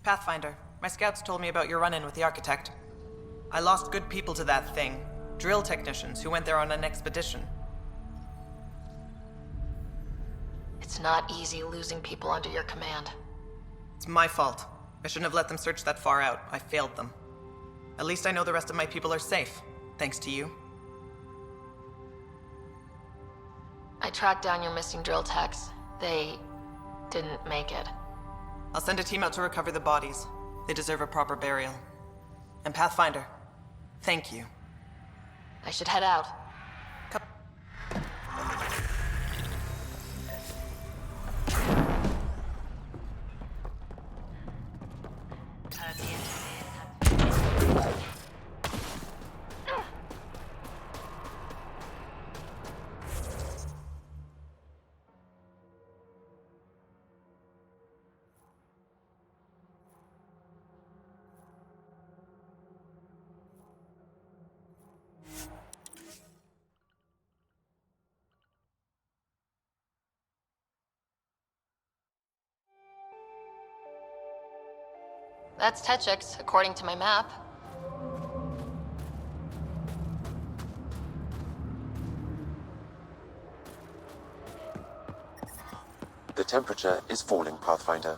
Pathfinder, my scouts told me about your run-in with the Architect. I lost good people to that thing. Drill technicians who went there on an expedition. It's not easy losing people under your command. It's my fault. I shouldn't have let them search that far out. I failed them. At least I know the rest of my people are safe, thanks to you. I tracked down your missing drill techs. They didn't make it. I'll send a team out to recover the bodies. They deserve a proper burial. And Pathfinder, thank you. I should head out. That's Techix, according to my map. The temperature is falling, Pathfinder.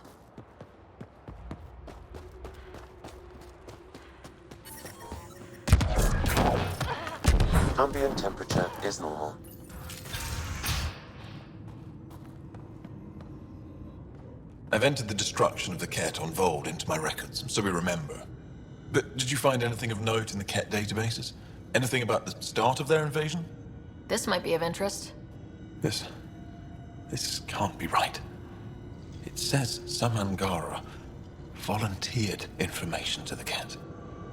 Ambient temperature is normal. I've entered the destruction of the Ket on Vold into my records, so we remember. But did you find anything of note in the Ket databases? Anything about the start of their invasion? This might be of interest. This can't be right. It says some Angara volunteered information to the Ket.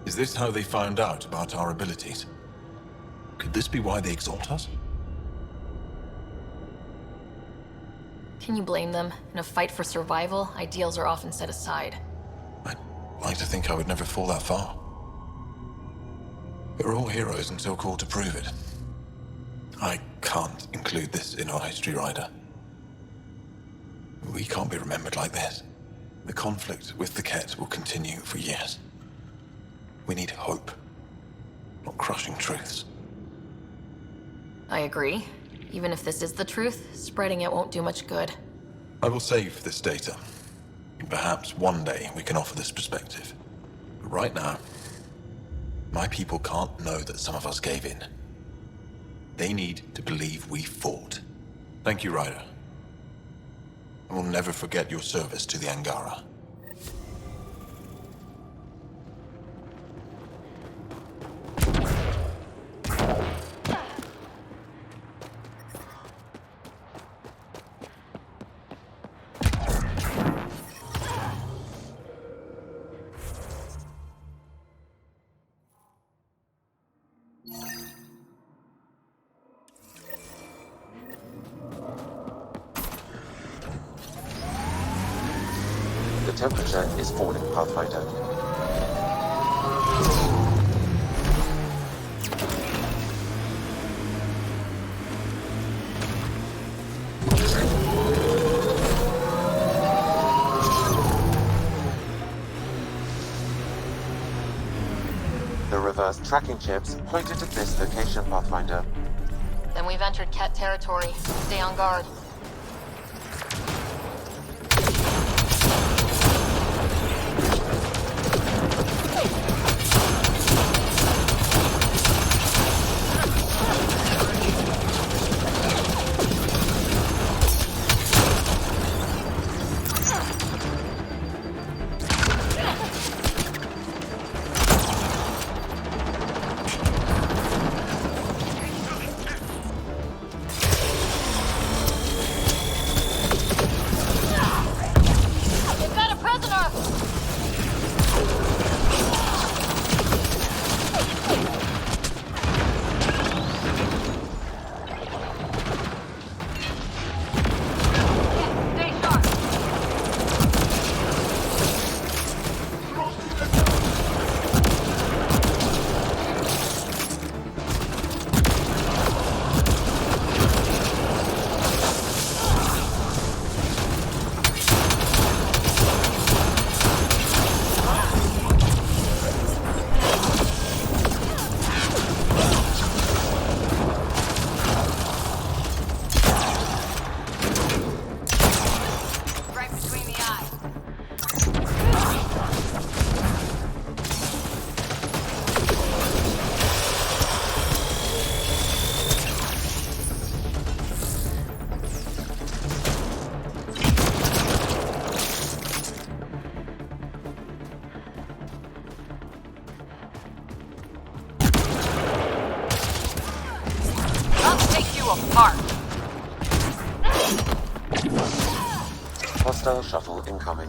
Is this how they found out about our abilities? Could this be why they exalt us? Can you blame them? In a fight for survival, ideals are often set aside. I'd like to think I would never fall that far. We're all heroes until called to prove it. I can't include this in our history, Ryder. We can't be remembered like this. The conflict with the Ket will continue for years. We need hope, not crushing truths. I agree. Even if this is the truth, spreading it won't do much good. I will save this data. Perhaps one day we can offer this perspective. But right now, my people can't know that some of us gave in. They need to believe we fought. Thank you, Ryder. I will never forget your service to the Angara. The temperature is falling, Pathfinder. The reverse tracking chips pointed at this location, Pathfinder. Then we've entered Ket territory. Stay on guard. you apart. Hostile shuttle incoming.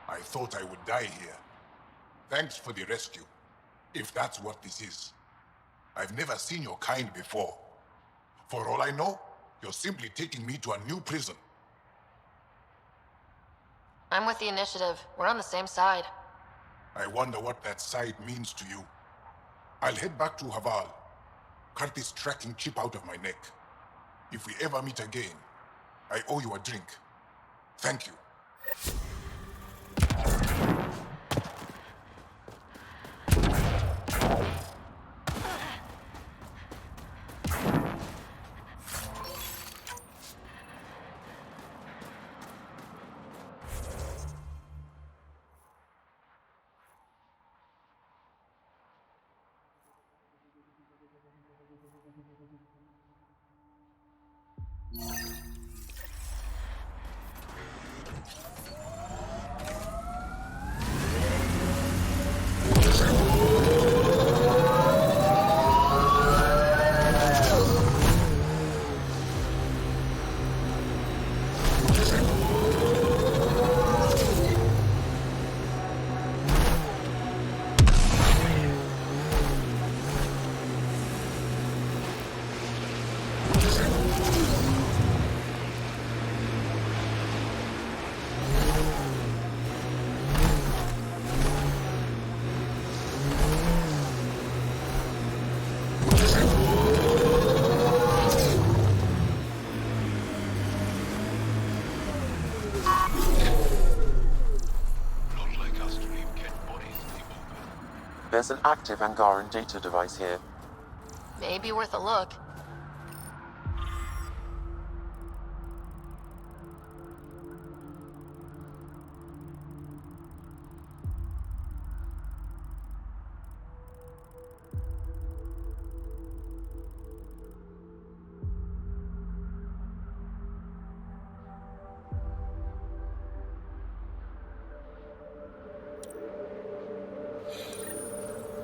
I thought I would die here. Thanks for the rescue, if that's what this is. I've never seen your kind before. For all I know, you're simply taking me to a new prison. I'm with the Initiative. We're on the same side. I wonder what that side means to you. I'll head back to Haval. Cut this tracking chip out of my neck. If we ever meet again, I owe you a drink. Thank you. There's an active Angaran data device here. Maybe worth a look.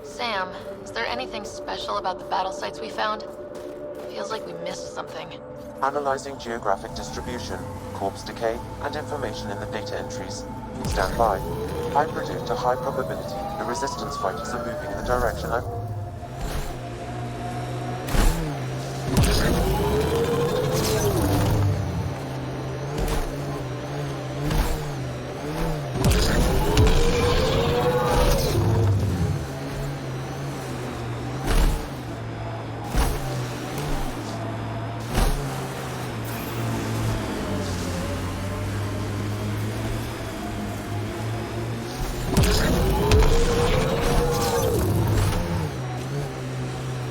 Sam, is there anything special about the battle sites we found? Feels like we missed something. Analyzing geographic distribution, corpse decay, and information in the data entries. Stand by. I predict a high probability the resistance fighters are moving in the direction I'm...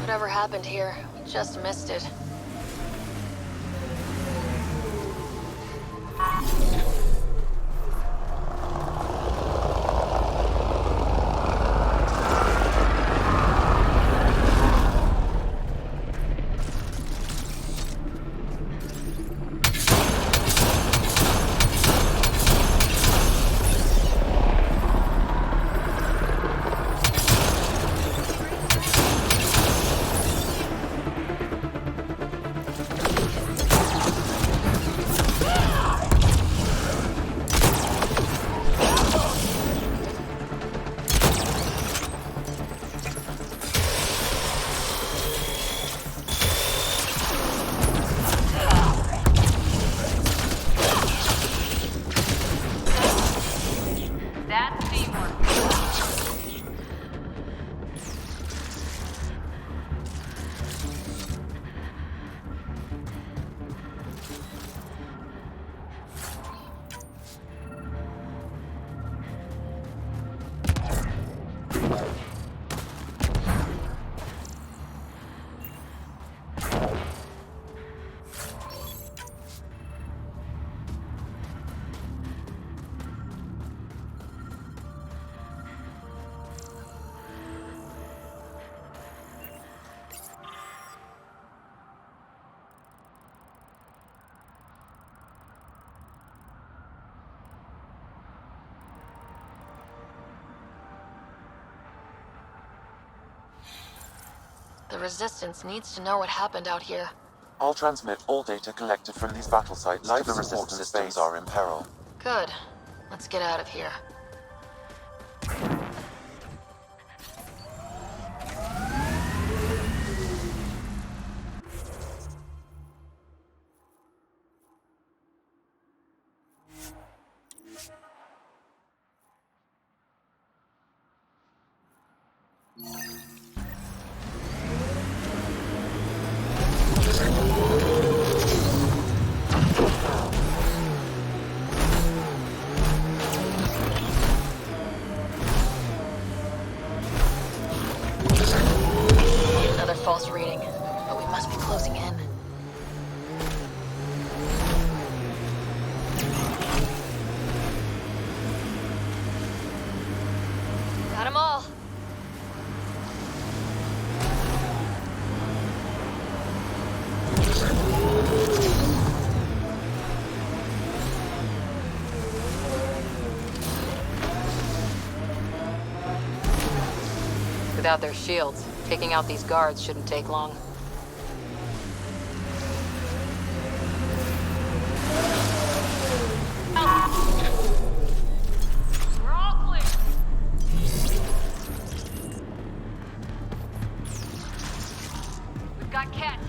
Whatever happened here, we just missed it. The Resistance needs to know what happened out here. I'll transmit all data collected from these battle sites to the resistance systems are in peril. Good. Let's get out of here. Another false reading, but we must be closing in. Got 'em all. Without their shields, taking out these guards shouldn't take long. We're all clear. We've got Cat.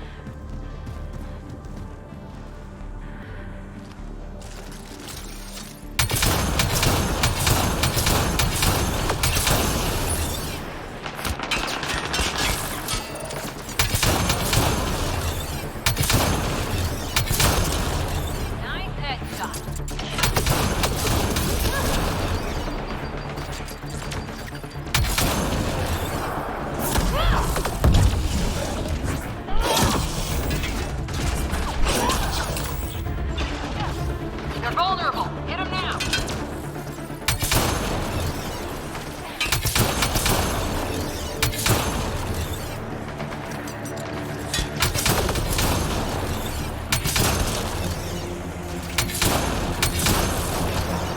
Nice headshot. They're vulnerable. Hit them now.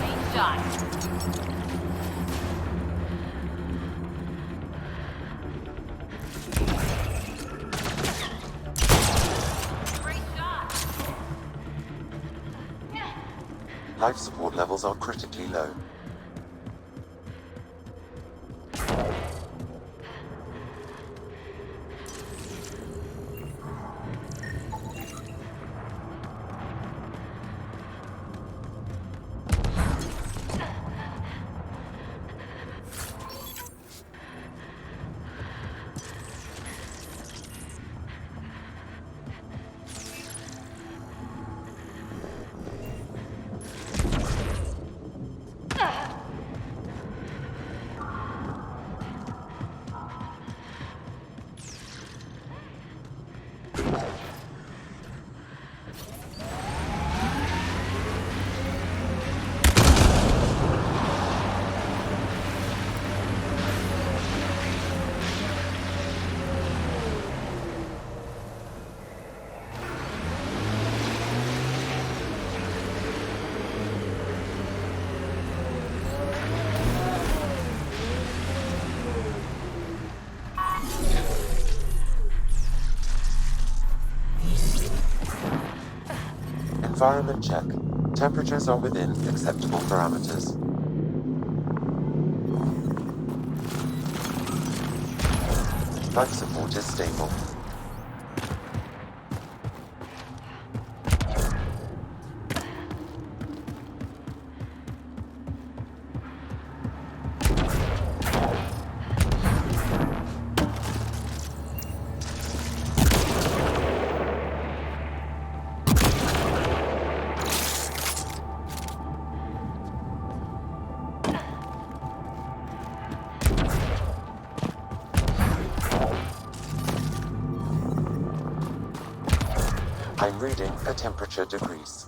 Great shot. Great shot. Life support levels are critically low. Environment check. Temperatures are within acceptable parameters. Life support is stable. I'm reading a temperature decrease.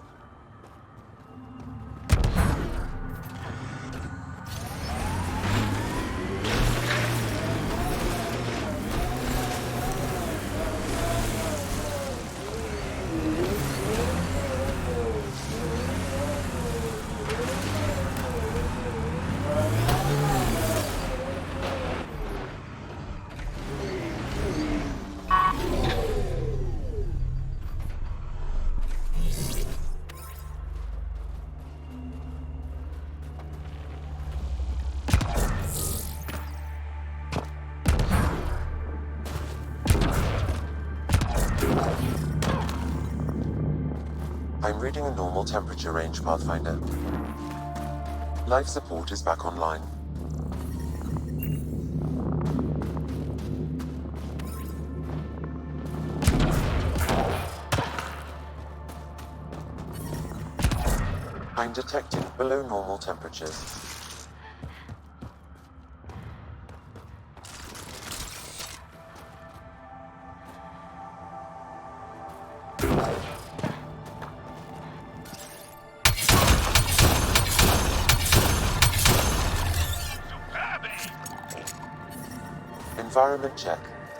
I'm reading a normal temperature range, Pathfinder. Life support is back online. I'm detecting below normal temperatures. Environment check.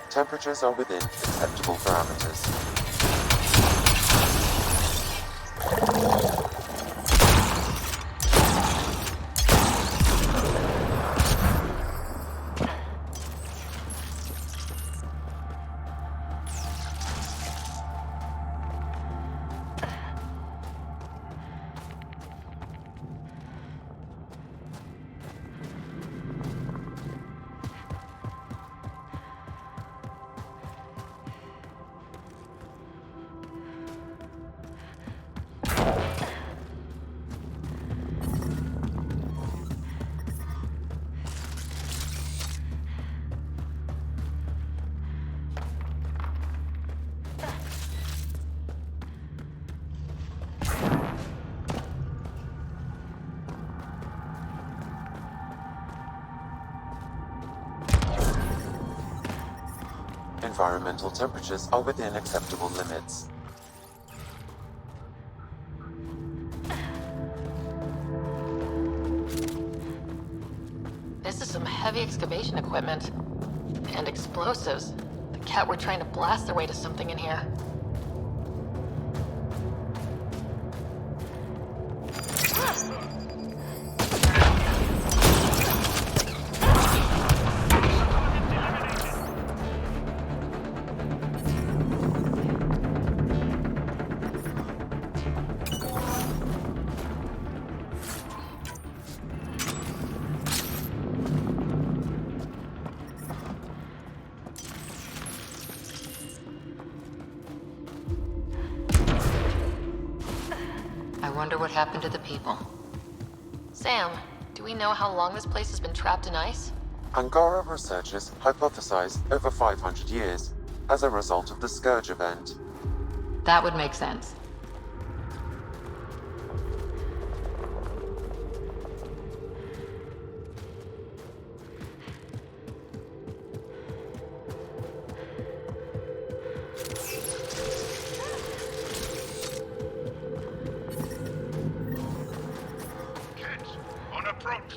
Temperatures are within acceptable parameters. Environmental temperatures are within acceptable limits. This is some heavy excavation equipment. And explosives. The cat were trying to blast their way to something in here. I wonder what happened to the people. Sam, do we know how long this place has been trapped in ice? Angara researchers hypothesize over 500 years as a result of the Scourge event. That would make sense. On approach.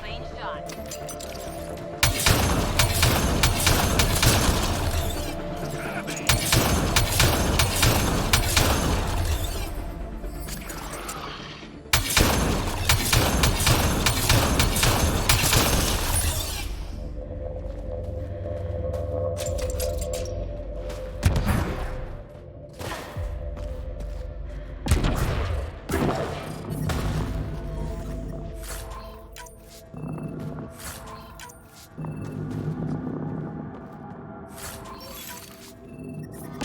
Clean shot.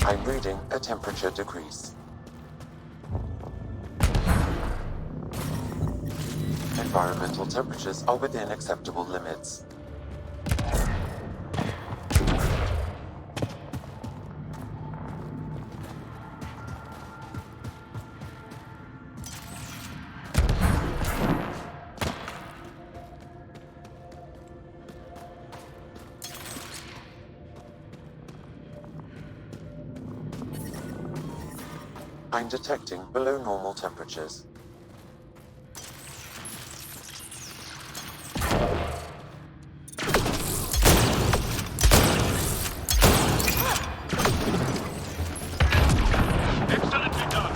I'm reading a temperature decrease. Environmental temperatures are within acceptable limits. I'm detecting below normal temperatures. Excellently done.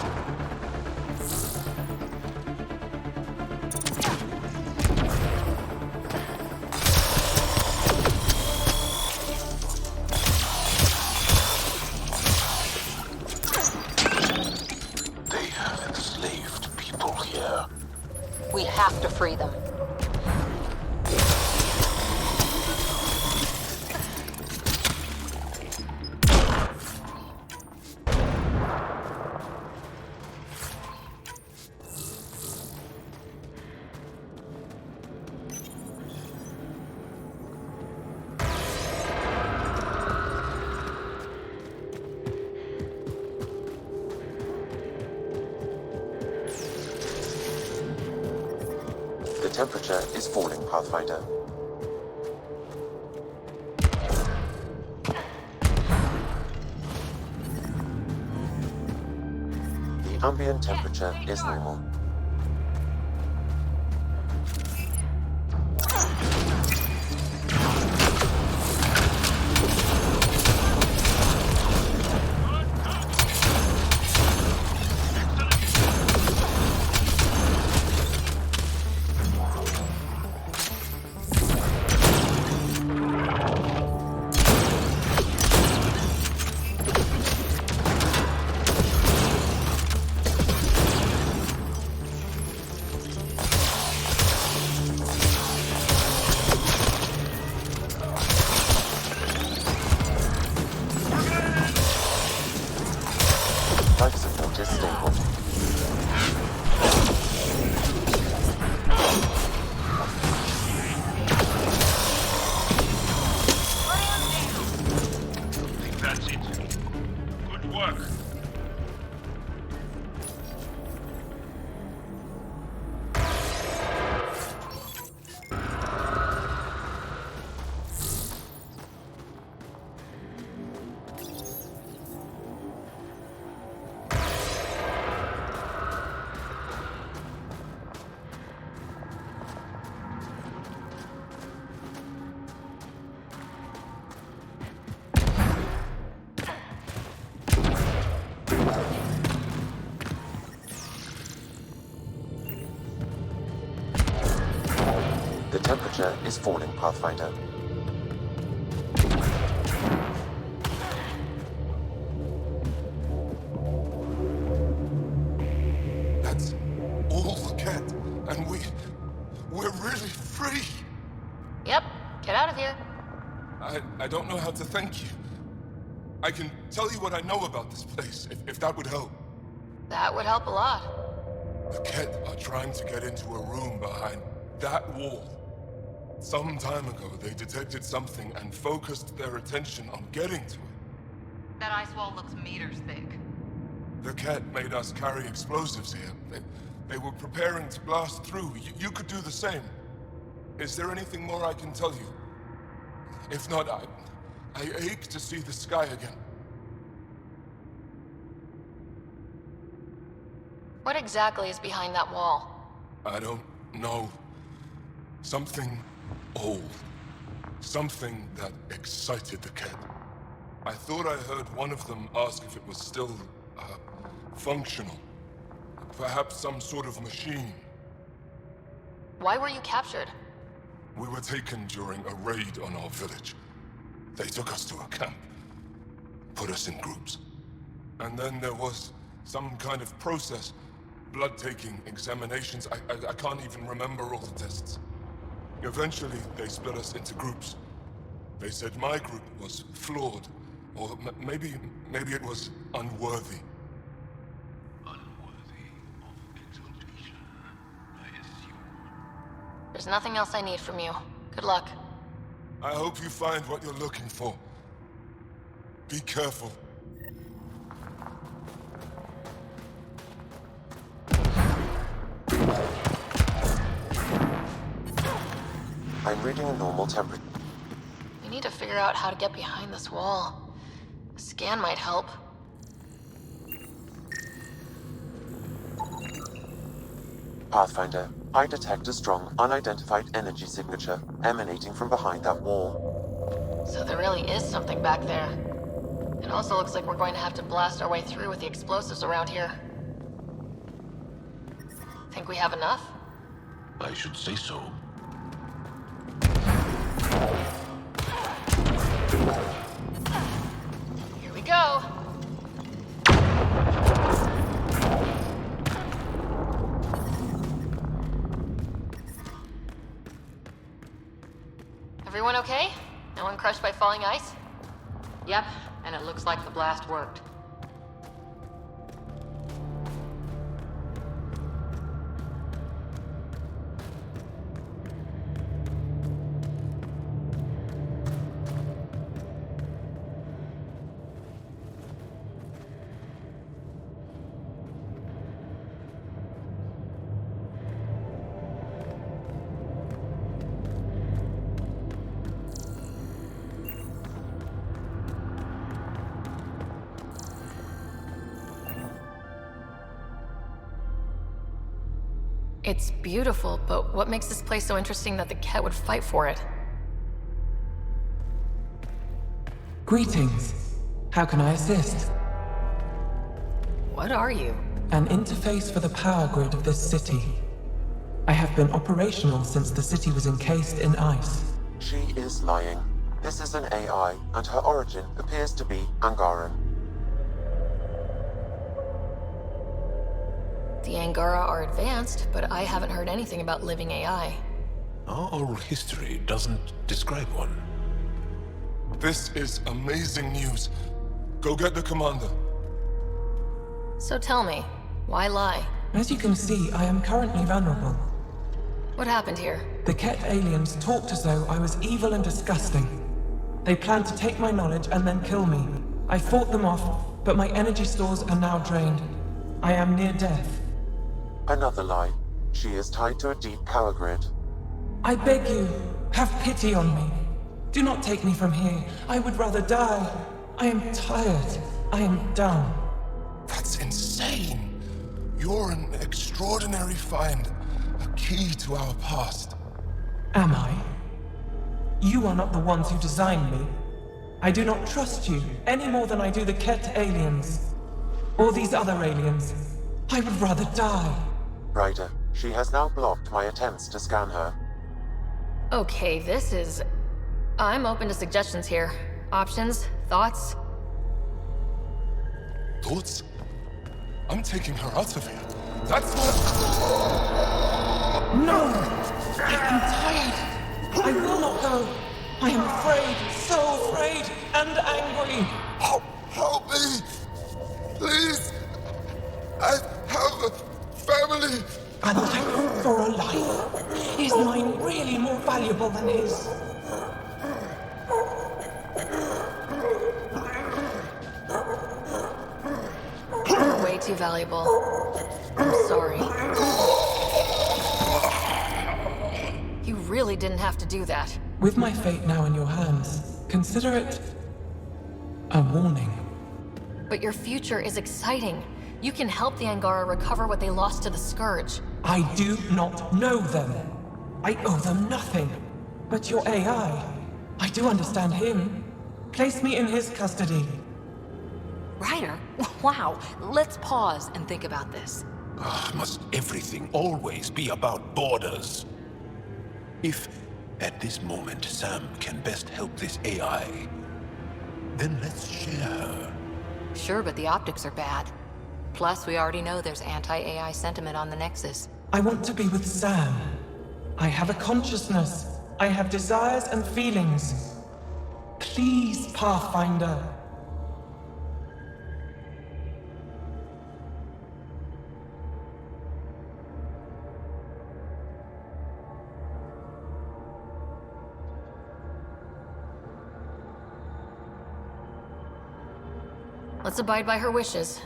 They have enslaved people here. We have to free them. The temperature is falling, Pathfinder. The ambient temperature is normal. Life support is stable. I think that's it. Good work. The temperature is falling, Pathfinder. That's all the cat, and we're really free. Yep, get out of here. I don't know how to thank you. I can tell you what I know about this place, if that would help. That would help a lot. The Ket are trying to get into a room behind that wall. Some time ago, they detected something and focused their attention on getting to it. That ice wall looks meters thick. The Ket made us carry explosives here. They were preparing to blast through. You could do the same. Is there anything more I can tell you? If not, I ache to see the sky again. What exactly is behind that wall? I don't know. Something old. Something that excited the Ket. I thought I heard one of them ask if it was still, functional. Perhaps some sort of machine. Why were you captured? We were taken during a raid on our village. They took us to a camp. Put us in groups. And then there was some kind of process. Blood-taking, examinations. I can't even remember all the tests. Eventually, they split us into groups. They said my group was flawed. Or maybe it was unworthy. Unworthy of exaltation, I assume. There's nothing else I need from you. Good luck. I hope you find what you're looking for. Be careful. I'm reading a normal temperature. We need to figure out how to get behind this wall. A scan might help. Pathfinder, I detect a strong, unidentified energy signature emanating from behind that wall. So there really is something back there. It also looks like we're going to have to blast our way through with the explosives around here. Think we have enough? I should say so. Here we go. Everyone okay? No one crushed by falling ice? Yep, and it looks like the blast worked. It's beautiful, but what makes this place so interesting that the Ket would fight for it? Greetings. How can I assist? What are you? An interface for the power grid of this city. I have been operational since the city was encased in ice. She is lying. This is an AI, and her origin appears to be Angaran. The Angara are advanced, but I haven't heard anything about living AI. Our oral history doesn't describe one. This is amazing news. Go get the commander. So tell me, why lie? As you can see, I am currently vulnerable. What happened here? The Ket aliens talked as though I was evil and disgusting. They planned to take my knowledge and then kill me. I fought them off, but my energy stores are now drained. I am near death. Another lie. She is tied to a deep power grid. I beg you, have pity on me. Do not take me from here. I would rather die. I am tired. I am done. That's insane. You're an extraordinary find. A key to our past. Am I? You are not the ones who designed me. I do not trust you any more than I do the Ket aliens. Or these other aliens. I would rather die. Ryder, she has now blocked my attempts to scan her. Okay, this is... I'm open to suggestions here. Options? Thoughts? Thoughts? I'm taking her out of here. That's what... No! I am tired. I will not go. I am afraid, so afraid and angry. Help me! Please! I have a family! A life for a life. Is mine really more valuable than his? Way too valuable. I'm sorry. You really didn't have to do that. With my fate now in your hands, consider it a warning. But your future is exciting. You can help the Angara recover what they lost to the Scourge. I do not know them. I owe them nothing. But your AI, I do understand him. Place me in his custody. Ryder, wow. Let's pause and think about this. Must everything always be about borders? If, at this moment, Sam can best help this AI, then let's share her. Sure, but the optics are bad. Plus, we already know there's anti-AI sentiment on the Nexus. I want to be with Sam. I have a consciousness. I have desires and feelings. Please, Pathfinder. Let's abide by her wishes.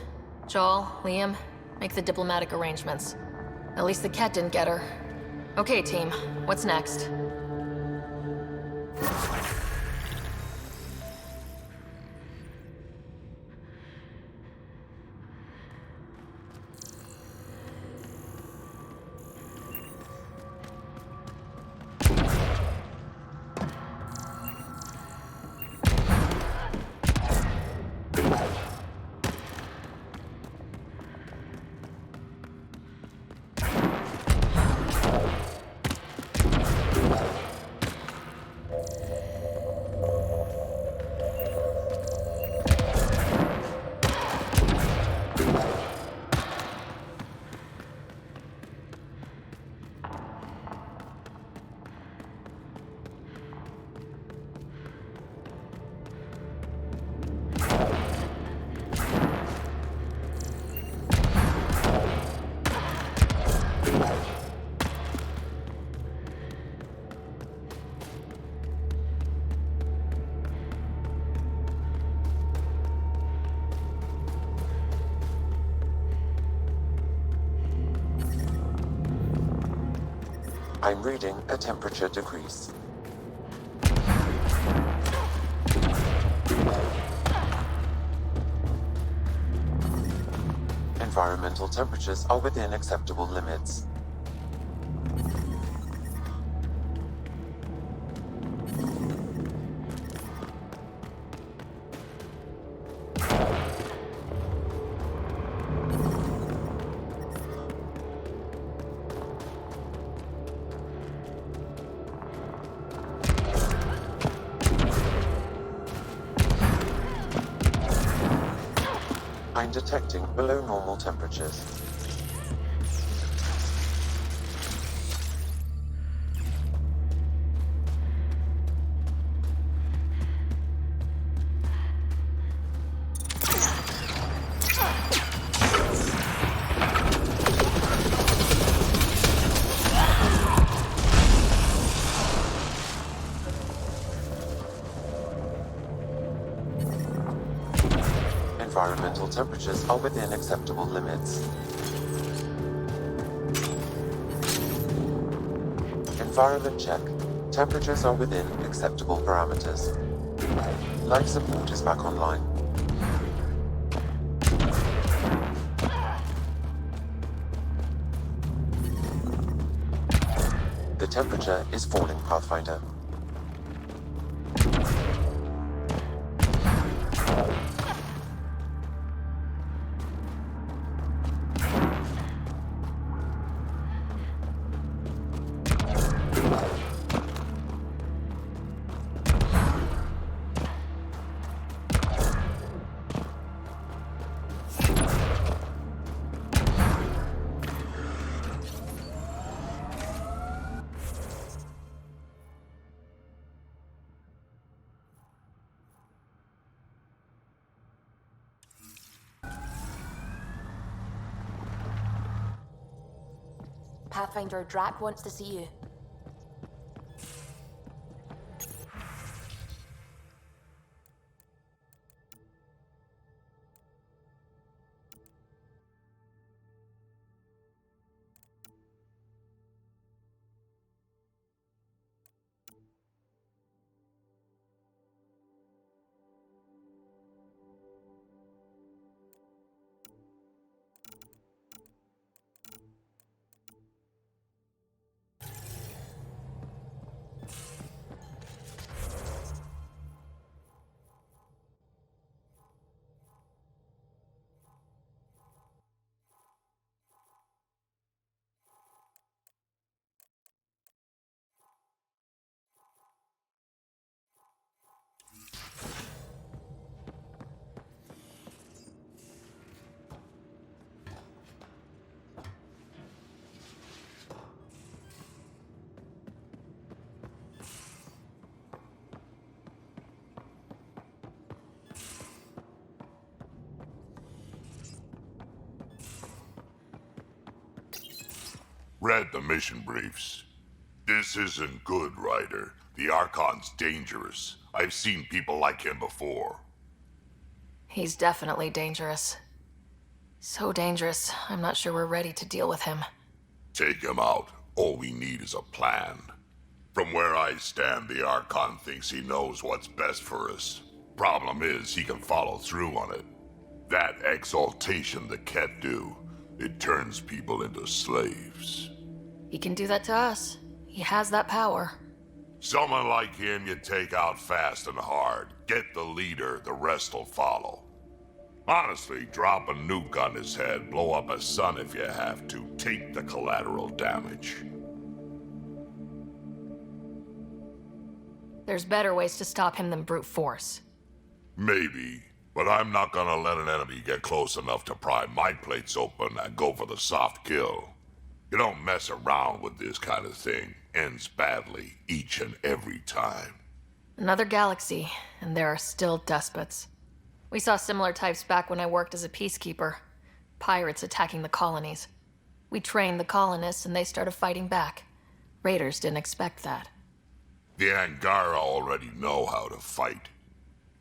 Joel, Liam, make the diplomatic arrangements. At least the Ket didn't get her. Okay, team, what's next? I'm reading a temperature decrease. Environmental temperatures are within acceptable limits. I'm detecting below normal temperatures. Environmental temperatures are within acceptable limits. Environment check. Temperatures are within acceptable parameters. Life support is back online. The temperature is falling, Pathfinder. Pathfinder, Drac wants to see you. Read the mission briefs. This isn't good, Ryder. The Archon's dangerous. I've seen people like him before. He's definitely dangerous. So dangerous, I'm not sure we're ready to deal with him. Take him out. All we need is a plan. From where I stand, the Archon thinks he knows what's best for us. Problem is, he can follow through on it. That exaltation the Ket do, it turns people into slaves. He can do that to us. He has that power. Someone like him you take out fast and hard. Get the leader, the rest will follow. Honestly, drop a nuke on his head, blow up his sun if you have to. Take the collateral damage. There's better ways to stop him than brute force. Maybe, but I'm not gonna let an enemy get close enough to pry my plates open and go for the soft kill. You don't mess around with this kind of thing. Ends badly, each and every time. Another galaxy, and there are still despots. We saw similar types back when I worked as a peacekeeper. Pirates attacking the colonies. We trained the colonists and they started fighting back. Raiders didn't expect that. The Angara already know how to fight.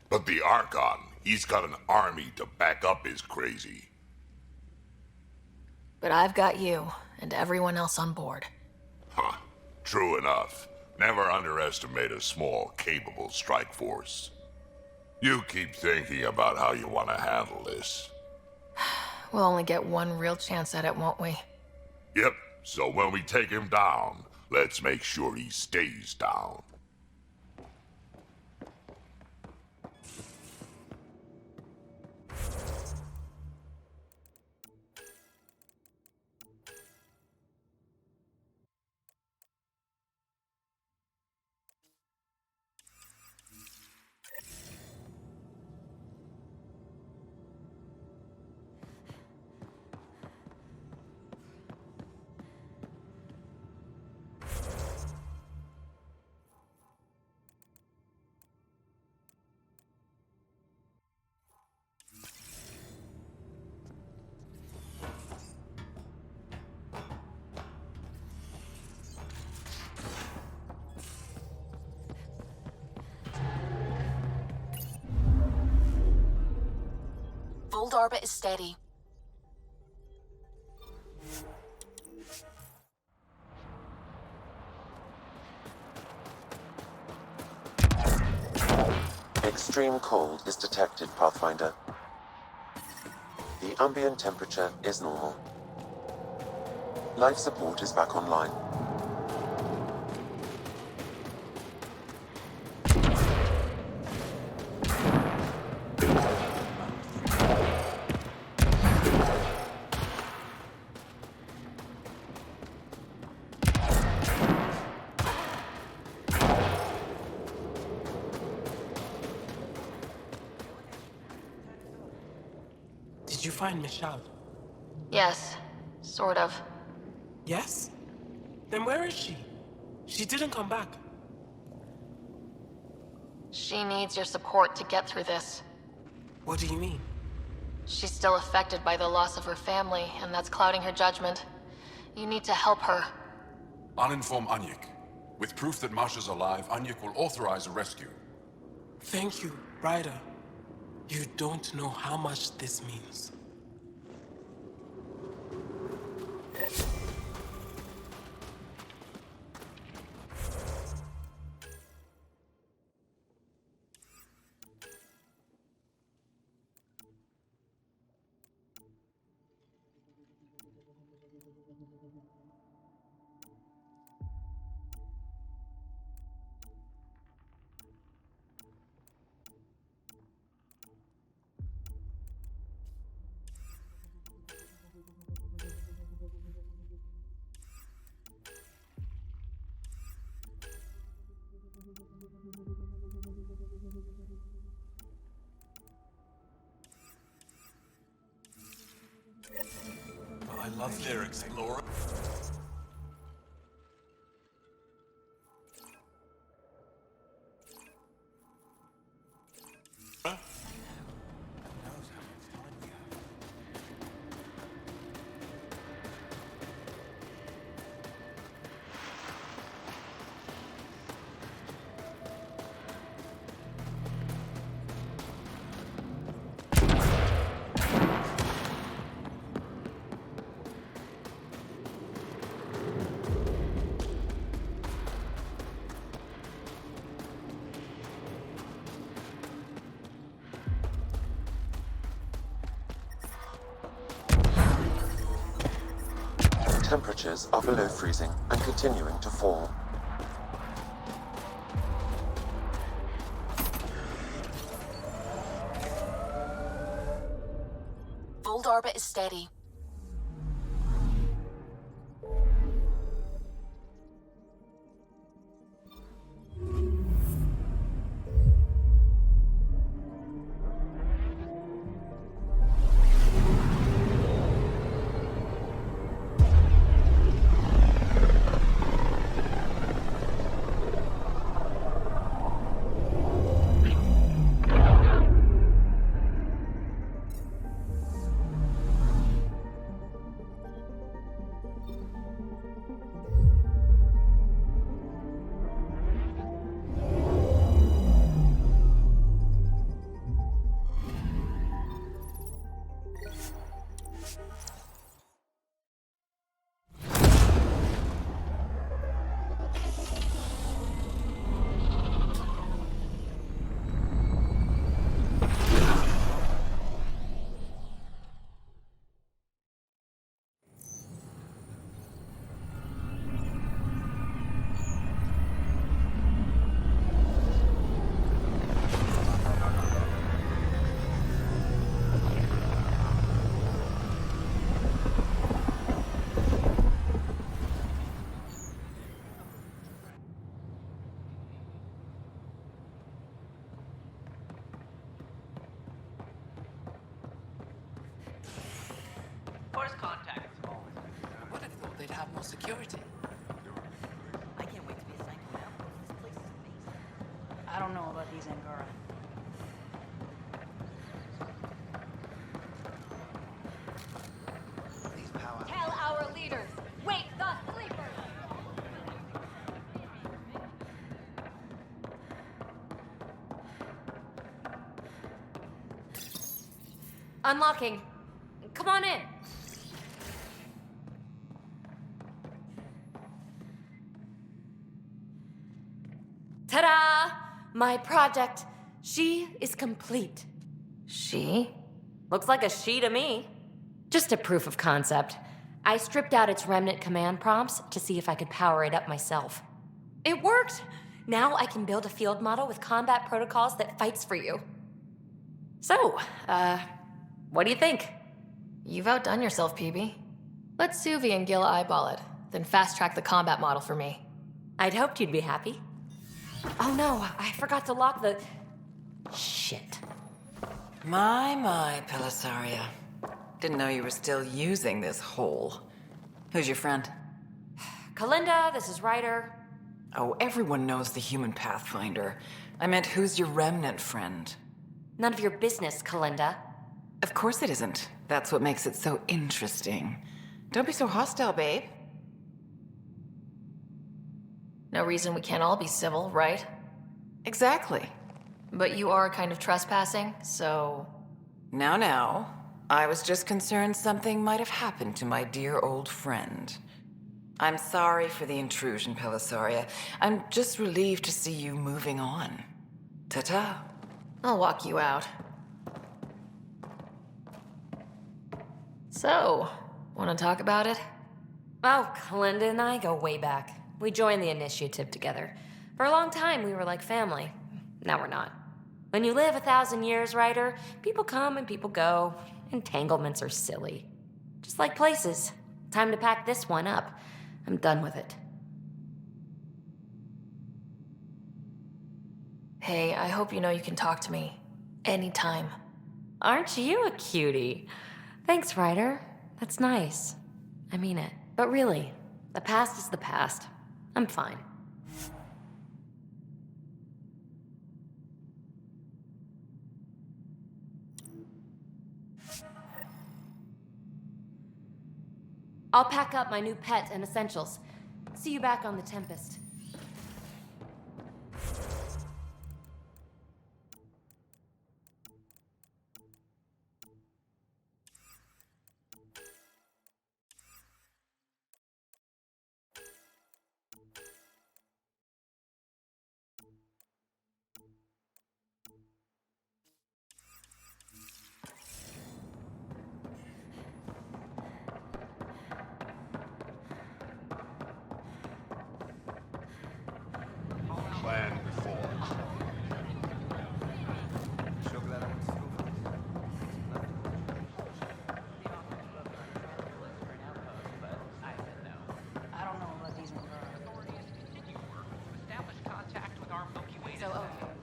But the Archon, he's got an army to back up his crazy. But I've got you, and everyone else on board. Huh. True enough. Never underestimate a small, capable strike force. You keep thinking about how you want to handle this. We'll only get one real chance at it, won't we? Yep, so when we take him down, let's make sure he stays down. Hold orbit is steady. Extreme cold is detected, Pathfinder. The ambient temperature is normal. Life support is back online. Did you find Michelle? Yes, sort of. Yes? Then where is she? She didn't come back. She needs your support to get through this. What do you mean? She's still affected by the loss of her family, and that's clouding her judgment. You need to help her. Uninform Anyik. With proof that Masha's alive, Anyik will authorize a rescue. Thank you, Ryder. You don't know how much this means. I love their explorer. Temperatures are below freezing and continuing to fall. Hold orbit is steady. Would have thought they'd have more security. I can't wait to be assigned to an outpost. This place is amazing. I don't know about these Angara. Tell our leaders, wake the sleepers! Unlocking. Come on in. Ta-da! My project. She is complete. She? Looks like a she to me. Just a proof of concept. I stripped out its remnant command prompts to see if I could power it up myself. It worked! Now I can build a field model with combat protocols that fights for you. So, what do you think? You've outdone yourself, PB. Let Suvi and Gil eyeball it, then fast-track the combat model for me. I'd hoped you'd be happy. Oh no, I forgot to lock the... Shit. My, Pelisaria. Didn't know you were still using this hole. Who's your friend? Kalinda, this is Ryder. Oh, everyone knows the human Pathfinder. I meant, who's your remnant friend? None of your business, Kalinda. Of course it isn't. That's what makes it so interesting. Don't be so hostile, babe. No reason we can't all be civil, right? Exactly. But you are kind of trespassing, so... Now. I was just concerned something might have happened to my dear old friend. I'm sorry for the intrusion, Pelisaria. I'm just relieved to see you moving on. Ta-ta. I'll walk you out. So, want to talk about it? Oh, Kalinda and I go way back. We joined the initiative together. For a long time, we were like family. Now we're not. When you live 1,000 years, Ryder, people come and people go. Entanglements are silly. Just like places. Time to pack this one up. I'm done with it. Hey, I hope you know you can talk to me. Anytime. Aren't you a cutie? Thanks, Ryder. That's nice. I mean it. But really, the past is the past. I'm fine. I'll pack up my new pet and essentials. See you back on the Tempest. Plan before. I don't know about these ones. Establish contact with our Milky Way. So, okay.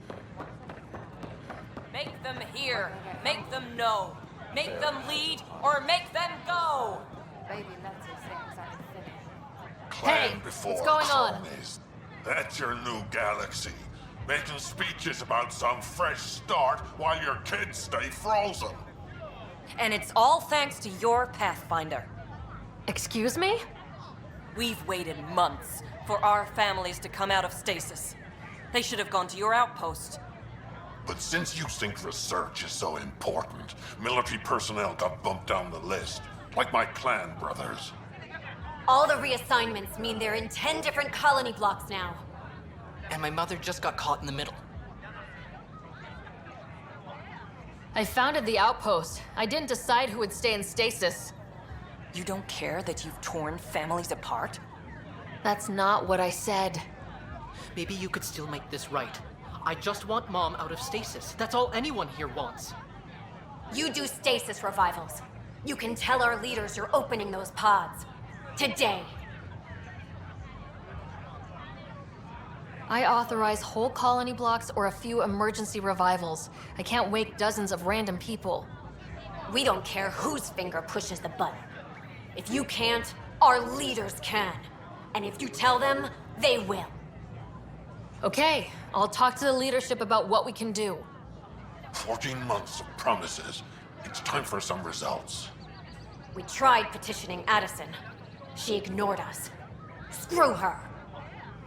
Make them hear. Make them know. Make them lead or make them go. Baby, let's just things I can finish. Plan before what's going on? cronies. That's your new galaxy. Making speeches about some fresh start while your kids stay frozen. And it's all thanks to your Pathfinder. Excuse me? We've waited months for our families to come out of stasis. They should have gone to your outpost. But since you think research is so important, military personnel got bumped down the list, like my clan brothers. All the reassignments mean they're in 10 different colony blocks now. And my mother just got caught in the middle. I founded the outpost. I didn't decide who would stay in stasis. You don't care that you've torn families apart? That's not what I said. Maybe you could still make this right. I just want Mom out of stasis. That's all anyone here wants. You do stasis revivals. You can tell our leaders you're opening those pods. Today. I authorize whole colony blocks or a few emergency revivals. I can't wake dozens of random people. We don't care whose finger pushes the button. If you can't, our leaders can. And if you tell them, they will. Okay, I'll talk to the leadership about what we can do. 14 months of promises. It's time for some results. We tried petitioning Addison. She ignored us. Screw her.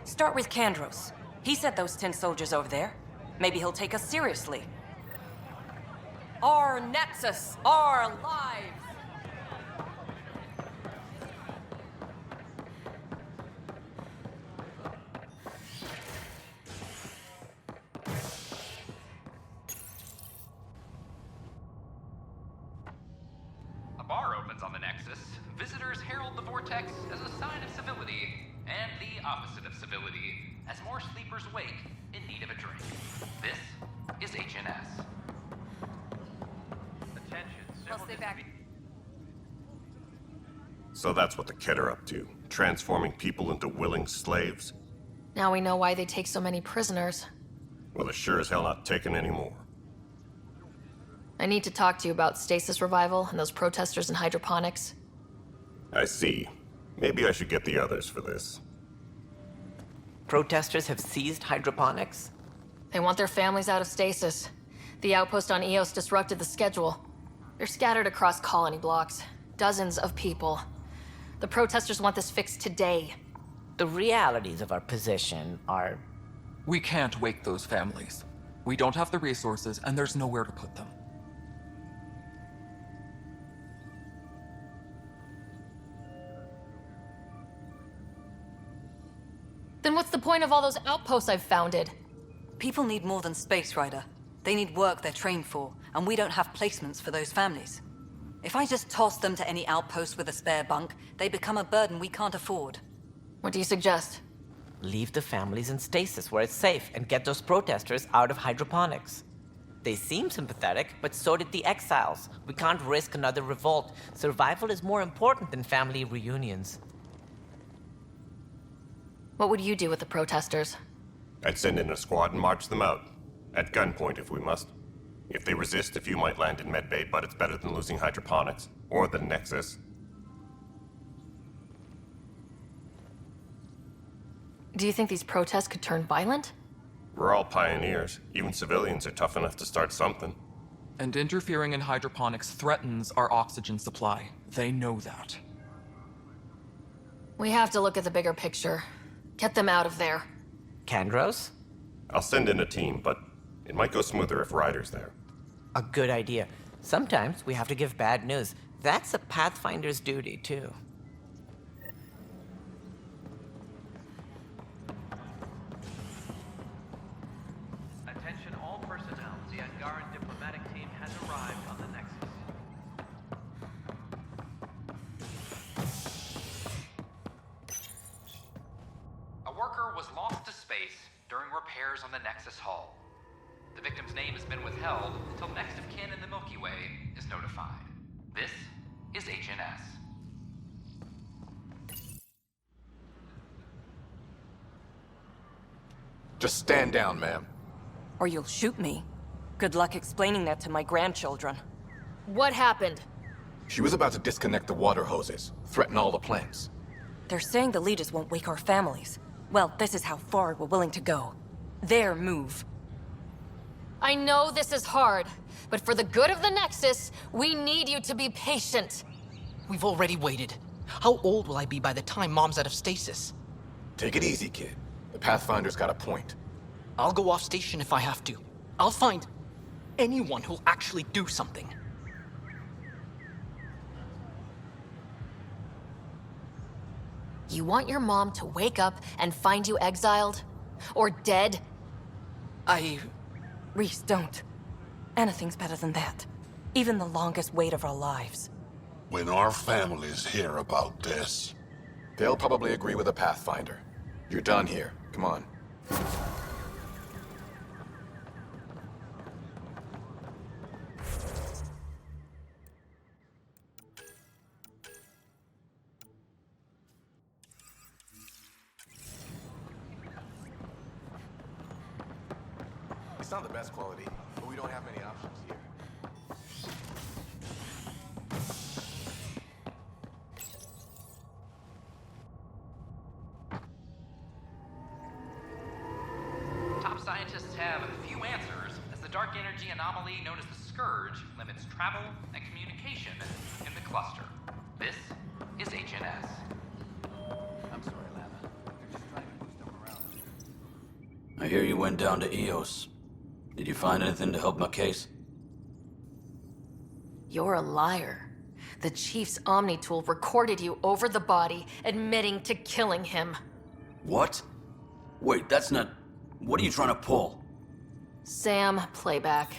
Start with Kandros. He sent those 10 soldiers over there. Maybe he'll take us seriously. Our Nexus, our lives! A bar opens on the Nexus. Visitors herald the vortex as a sign of civility, and the opposite of civility, as more sleepers wake in need of a drink. This is HNS. I'll stay back. So that's what the Kett are up to, transforming people into willing slaves? Now we know why they take so many prisoners. Well, they're sure as hell not taking any more. I need to talk to you about stasis revival and those protesters in hydroponics. I see. Maybe I should get the others for this. Protesters have seized hydroponics? They want their families out of stasis. The outpost on Eos disrupted the schedule. They're scattered across colony blocks. Dozens of people. The protesters want this fixed today. The realities of our position are... We can't wake those families. We don't have the resources, and there's nowhere to put them. Then what's the point of all those outposts I've founded? People need more than space, Ryder. They need work they're trained for, and we don't have placements for those families. If I just toss them to any outpost with a spare bunk, they become a burden we can't afford. What do you suggest? Leave the families in stasis where it's safe and get those protesters out of hydroponics. They seem sympathetic, but so did the exiles. We can't risk another revolt. Survival is more important than family reunions. What would you do with the protesters? I'd send in a squad and march them out. At gunpoint if we must. If they resist, a few might land in medbay, but it's better than losing hydroponics. Or the Nexus. Do you think these protests could turn violent? We're all pioneers. Even civilians are tough enough to start something. And interfering in hydroponics threatens our oxygen supply. They know that. We have to look at the bigger picture. Get them out of there. Kandros? I'll send in a team, but it might go smoother if Ryder's there. A good idea. Sometimes we have to give bad news. That's a Pathfinder's duty, too. Attention all personnel. The Angaran diplomatic team has arrived on the Nexus. A worker was lost to space during repairs on the Nexus hull. The victim's name has been withheld until next of kin in the Milky Way is notified. This is HNS. Just stand down, ma'am. Or you'll shoot me. Good luck explaining that to my grandchildren. What happened? She was about to disconnect the water hoses, threaten all the plants. They're saying the leaders won't wake our families. Well, this is how far we're willing to go. Their move. I know this is hard, but for the good of the Nexus, we need you to be patient. We've already waited. How old will I be by the time Mom's out of stasis? Take it easy, kid. The Pathfinder's got a point. I'll go off station if I have to. I'll find anyone who'll actually do something. You want your mom to wake up and find you exiled? Or dead? Reese, don't. Anything's better than that. Even the longest wait of our lives. When our families hear about this... They'll probably agree with the Pathfinder. You're done here. Come on. It's not the best quality, but we don't have many options here. Top scientists have a few answers, as the dark energy anomaly known as the Scourge limits travel and communication in the cluster. This is HNS. I'm sorry, Lana. They're just trying to move them around. I hear you went down to Eos. Did you find anything to help my case? You're a liar. The Chief's Omni tool recorded you over the body, admitting to killing him. What? Wait, that's not... What are you trying to pull? Sam, playback.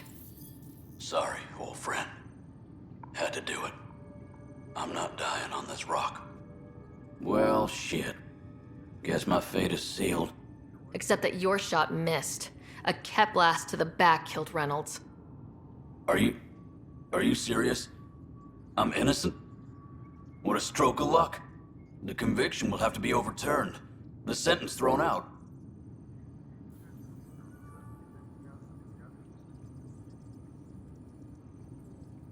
Sorry, old friend. Had to do it. I'm not dying on this rock. Well, shit. Guess my fate is sealed. Except that your shot missed. A Kep blast to the back killed Reynolds. Are you serious? I'm innocent? What a stroke of luck. The conviction will have to be overturned. The sentence thrown out.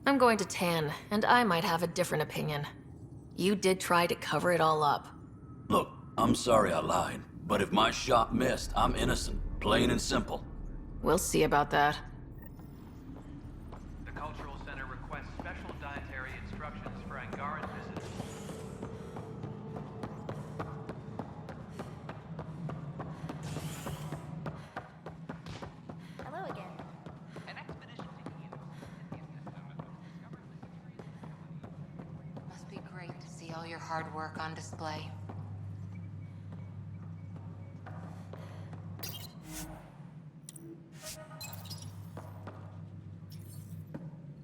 I'm going to Tan, and I might have a different opinion. You did try to cover it all up. Look, I'm sorry I lied, but if my shot missed, I'm innocent. Plain and simple. We'll see about that. The Cultural Center requests special dietary instructions for Angaran visitors. Hello again. An expedition to Eos. Must be great to see all your hard work on display.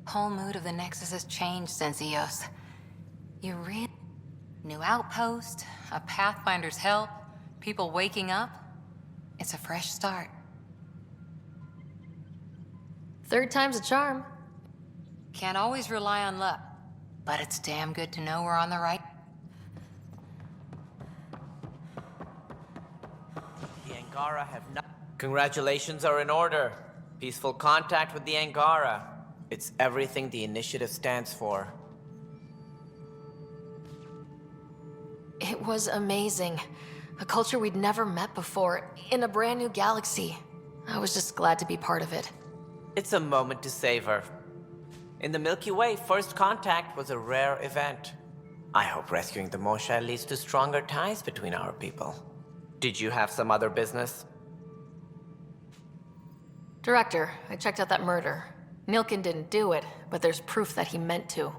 Whole mood of the Nexus has changed since Eos. You read? New outpost, a Pathfinder's help, people waking up. It's a fresh start. Third time's a charm. Can't always rely on luck, but it's damn good to know we're on the right. The Angara have not. Congratulations are in order. Peaceful contact with the Angara. It's everything the initiative stands for. It was amazing. A culture we'd never met before, in a brand new galaxy. I was just glad to be part of it. It's a moment to savor. In the Milky Way, first contact was a rare event. I hope rescuing the Moshae leads to stronger ties between our people. Did you have some other business? Director, I checked out that murder. Nilkin didn't do it, but there's proof that he meant to.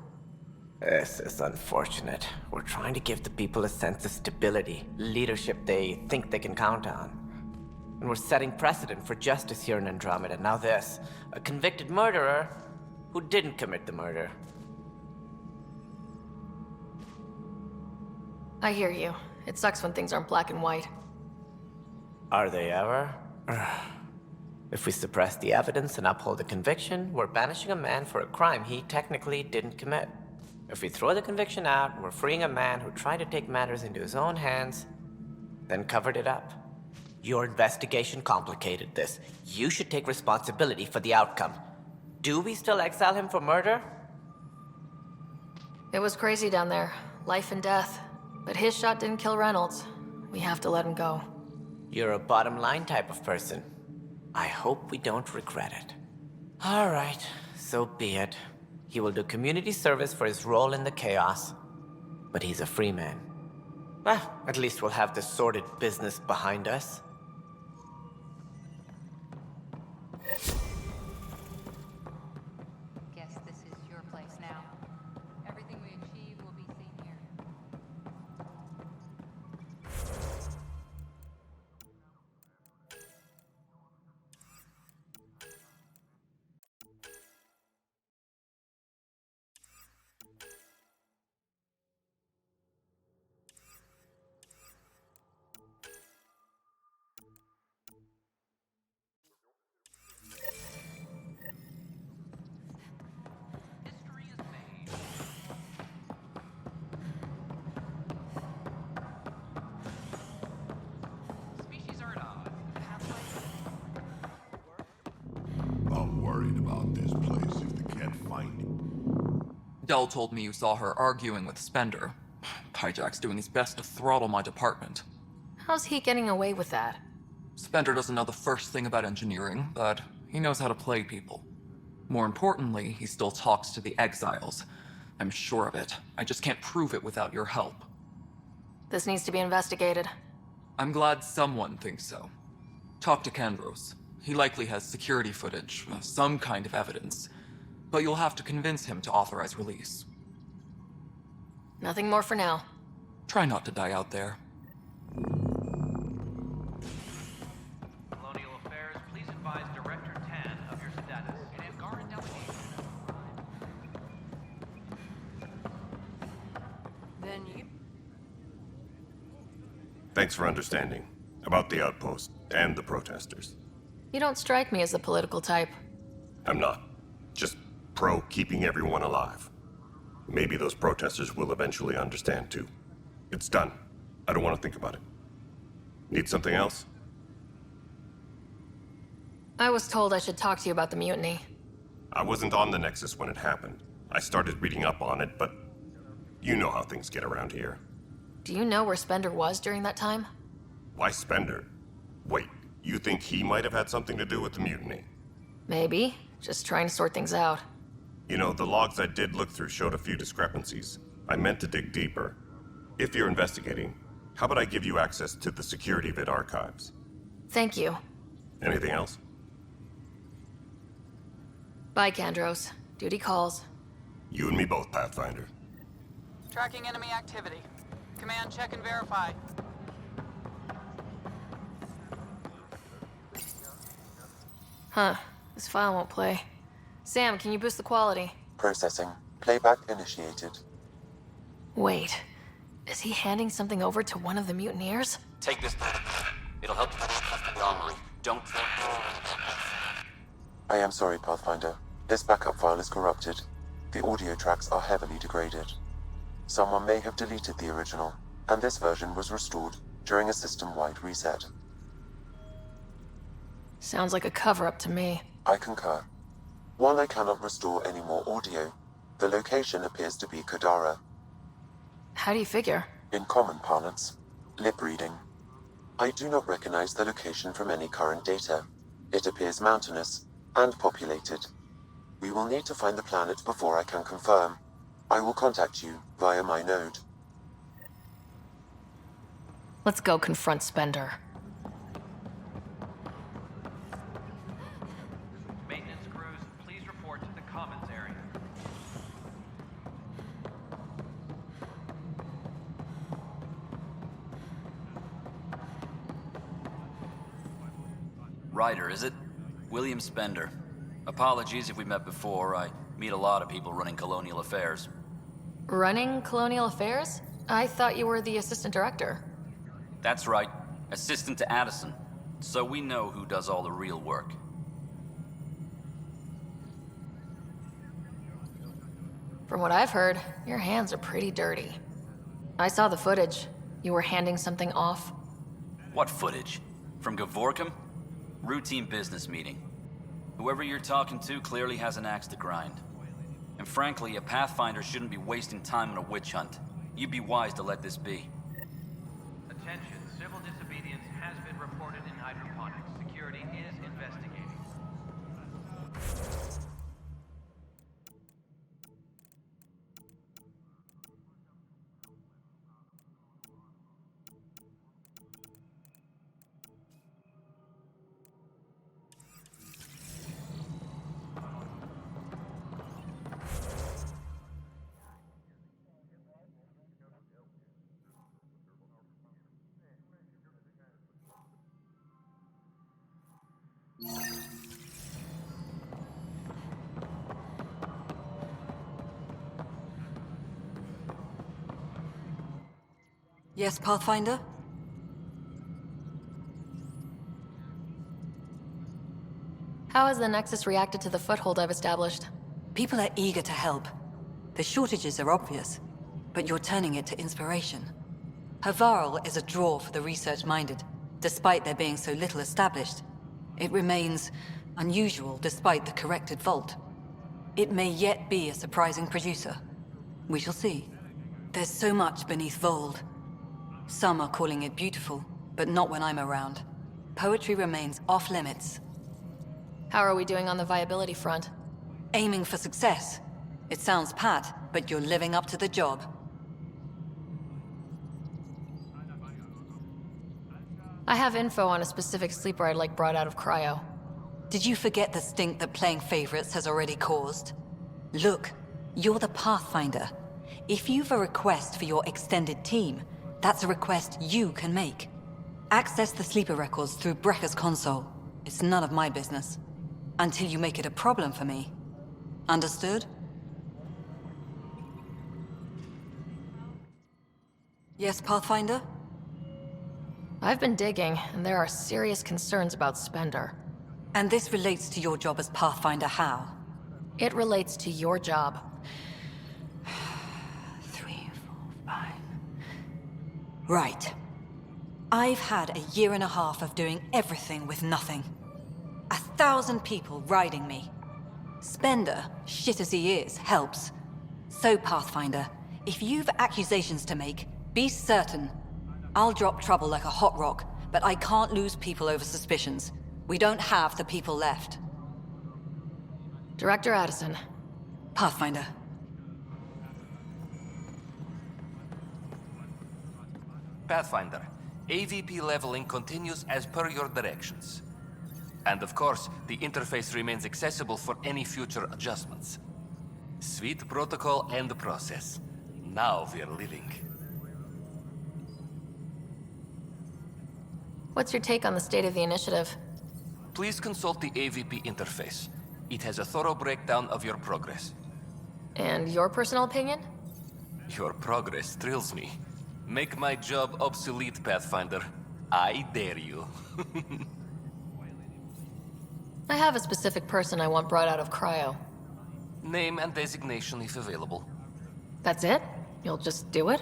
This is unfortunate. We're trying to give the people a sense of stability, leadership they think they can count on. And we're setting precedent for justice here in Andromeda. Now this, a convicted murderer who didn't commit the murder. I hear you. It sucks when things aren't black and white. Are they ever? If we suppress the evidence and uphold the conviction, we're banishing a man for a crime he technically didn't commit. If we throw the conviction out, we're freeing a man who tried to take matters into his own hands, then covered it up. Your investigation complicated this. You should take responsibility for the outcome. Do we still exile him for murder? It was crazy down there. Life and death. But his shot didn't kill Reynolds. We have to let him go. You're a bottom line type of person. I hope we don't regret it. All right, so be it. He will do community service for his role in the chaos. But he's a free man. Well, at least we'll have the sordid business behind us. Guess this is your place now. Everything we achieve will be seen here. I'm worried about this place if they can't find it. Dell told me you saw her arguing with Spender. Pyjack's doing his best to throttle my department. How's he getting away with that? Spender doesn't know the first thing about engineering, but he knows how to play people. More importantly, he still talks to the exiles. I'm sure of it. I just can't prove it without your help. This needs to be investigated. I'm glad someone thinks so. Talk to Kandros. He likely has security footage, some kind of evidence. but you'll have to convince him to authorize release. Nothing more for now. Try not to die out there. Colonial Affairs, please advise Director Tan of your status and Angaran delegation. Then you... Thanks for understanding. About the outpost and the protesters. You don't strike me as the political type. I'm not. Just pro keeping everyone alive. Maybe those protesters will eventually understand too. It's done. I don't want to think about it. Need something else? I was told I should talk to you about the mutiny. I wasn't on the Nexus when it happened. I started reading up on it, but you know how things get around here. Do you know where Spender was during that time? Why Spender? Wait, you think he might have had something to do with the mutiny? Maybe. Just trying to sort things out. You know, the logs I did look through showed a few discrepancies. I meant to dig deeper. If you're investigating, how about I give you access to the security vid archives? Thank you. Anything else? Bye, Kandros. Duty calls. You and me both, Pathfinder. Tracking enemy activity. Command, check and verify. Huh. This file won't play. Sam, can you boost the quality? Processing. Playback initiated. Wait. Is he handing something over to one of the mutineers? Take this. It'll help you. Armory. Don't. I am sorry, Pathfinder. This backup file is corrupted. The audio tracks are heavily degraded. Someone may have deleted the original, and this version was restored during a system-wide reset. Sounds like a cover-up to me. I concur. While I cannot restore any more audio, the location appears to be Kadara. How do you figure? In common parlance, lip reading. I do not recognize the location from any current data. It appears mountainous and populated. We will need to find the planet before I can confirm. I will contact you via my node. Let's go confront Spender. Maintenance crews, please report to the commons area. Ryder, is it? William Spender. Apologies if we met before. I meet a lot of people running Colonial Affairs. Running Colonial Affairs? I thought you were the assistant director. That's right. Assistant to Addison. So we know who does all the real work. From what I've heard, your hands are pretty dirty. I saw the footage. You were handing something off. What footage? From Gavorkum? Routine business meeting. Whoever you're talking to clearly has an axe to grind. And frankly, a Pathfinder shouldn't be wasting time on a witch hunt. You'd be wise to let this be. Attention, civil disobedience has been reported in hydroponics. Security is investigating. Yes, Pathfinder? How has the Nexus reacted to the foothold I've established? People are eager to help. The shortages are obvious, but you're turning it to inspiration. Havarl is a draw for the research-minded, despite there being so little established. It remains unusual despite the corrected vault. It may yet be a surprising producer. We shall see. There's so much beneath Vold. Some are calling it beautiful, but not when I'm around. Poetry remains off-limits. How are we doing on the viability front? Aiming for success. It sounds pat, but you're living up to the job. I have info on a specific sleeper I'd like brought out of cryo. Did you forget the stink that playing favorites has already caused? Look, you're the Pathfinder. If you've a request for your extended team, that's a request you can make. Access the sleeper records through Brekker's console. It's none of my business. Until you make it a problem for me. Understood? Yes, Pathfinder? I've been digging, and there are serious concerns about Spender. And this relates to your job as Pathfinder how? It relates to your job. 3, 4, 5... Right. I've had a year and a half of doing everything with nothing. 1,000 people riding me. Spender, shit as he is, helps. So, Pathfinder, if you've accusations to make, be certain. I'll drop trouble like a hot rock, but I can't lose people over suspicions. We don't have the people left. Director Addison. Pathfinder. Pathfinder, AVP leveling continues as per your directions. And of course, the interface remains accessible for any future adjustments. Sweet protocol and process. Now we're living. What's your take on the state of the initiative? Please consult the AVP interface. It has a thorough breakdown of your progress. And your personal opinion? Your progress thrills me. Make my job obsolete, Pathfinder. I dare you. I have a specific person I want brought out of cryo. Name and designation if available. That's it? You'll just do it?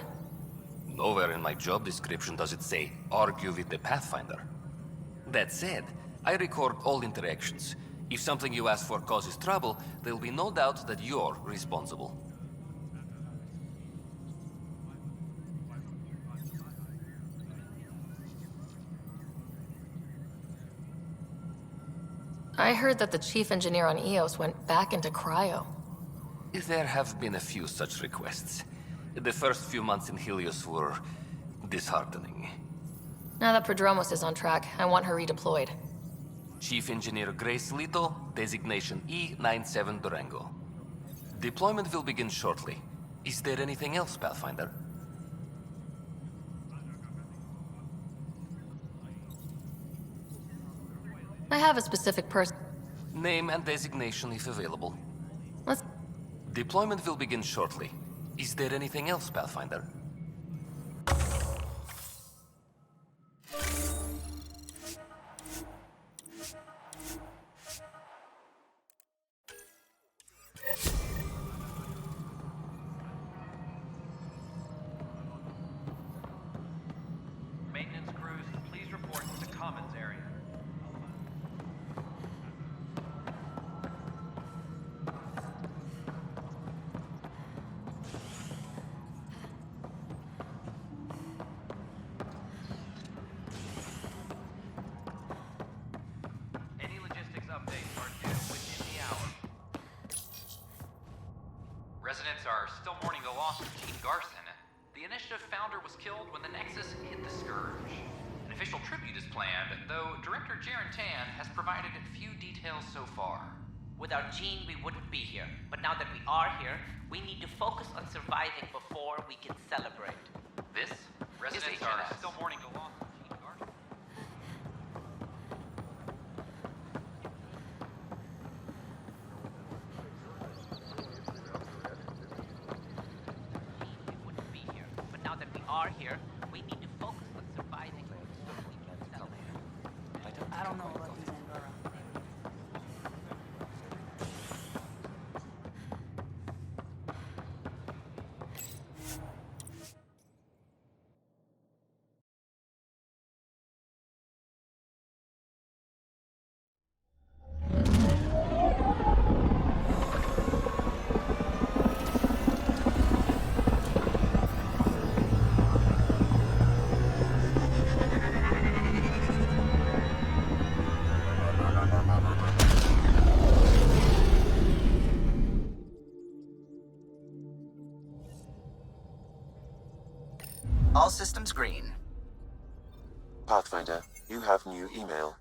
Nowhere in my job description does it say, argue with the Pathfinder. That said, I record all interactions. If something you ask for causes trouble, there'll be no doubt that you're responsible. I heard that the chief engineer on Eos went back into cryo. There have been a few such requests. The first few months in Helios were disheartening. Now that Prodromos is on track, I want her redeployed. Chief Engineer Grace Lito, designation E97 Durango. Deployment will begin shortly. Is there anything else, Pathfinder? I have a specific person. Name and designation if available. Let's... Deployment will begin shortly. Is there anything else, Pathfinder? Maintenance crews, please report to the commons area. Any logistics updates are due within the hour. Residents are still mourning the loss of Gene Garson. The Initiative founder was killed when the Nexus hit the Scourge. An official tribute is planned, though Director Jaren Tan has provided few details so far. Without Gene, we wouldn't be here. But now that we are here, we need to focus on surviving before we can celebrate. This? Residents are still mourning the loss of Gene Garson. But now that we are here, we need to focus on surviving before we can celebrate. I don't know about these Angara. All systems green. Pathfinder, you have new email.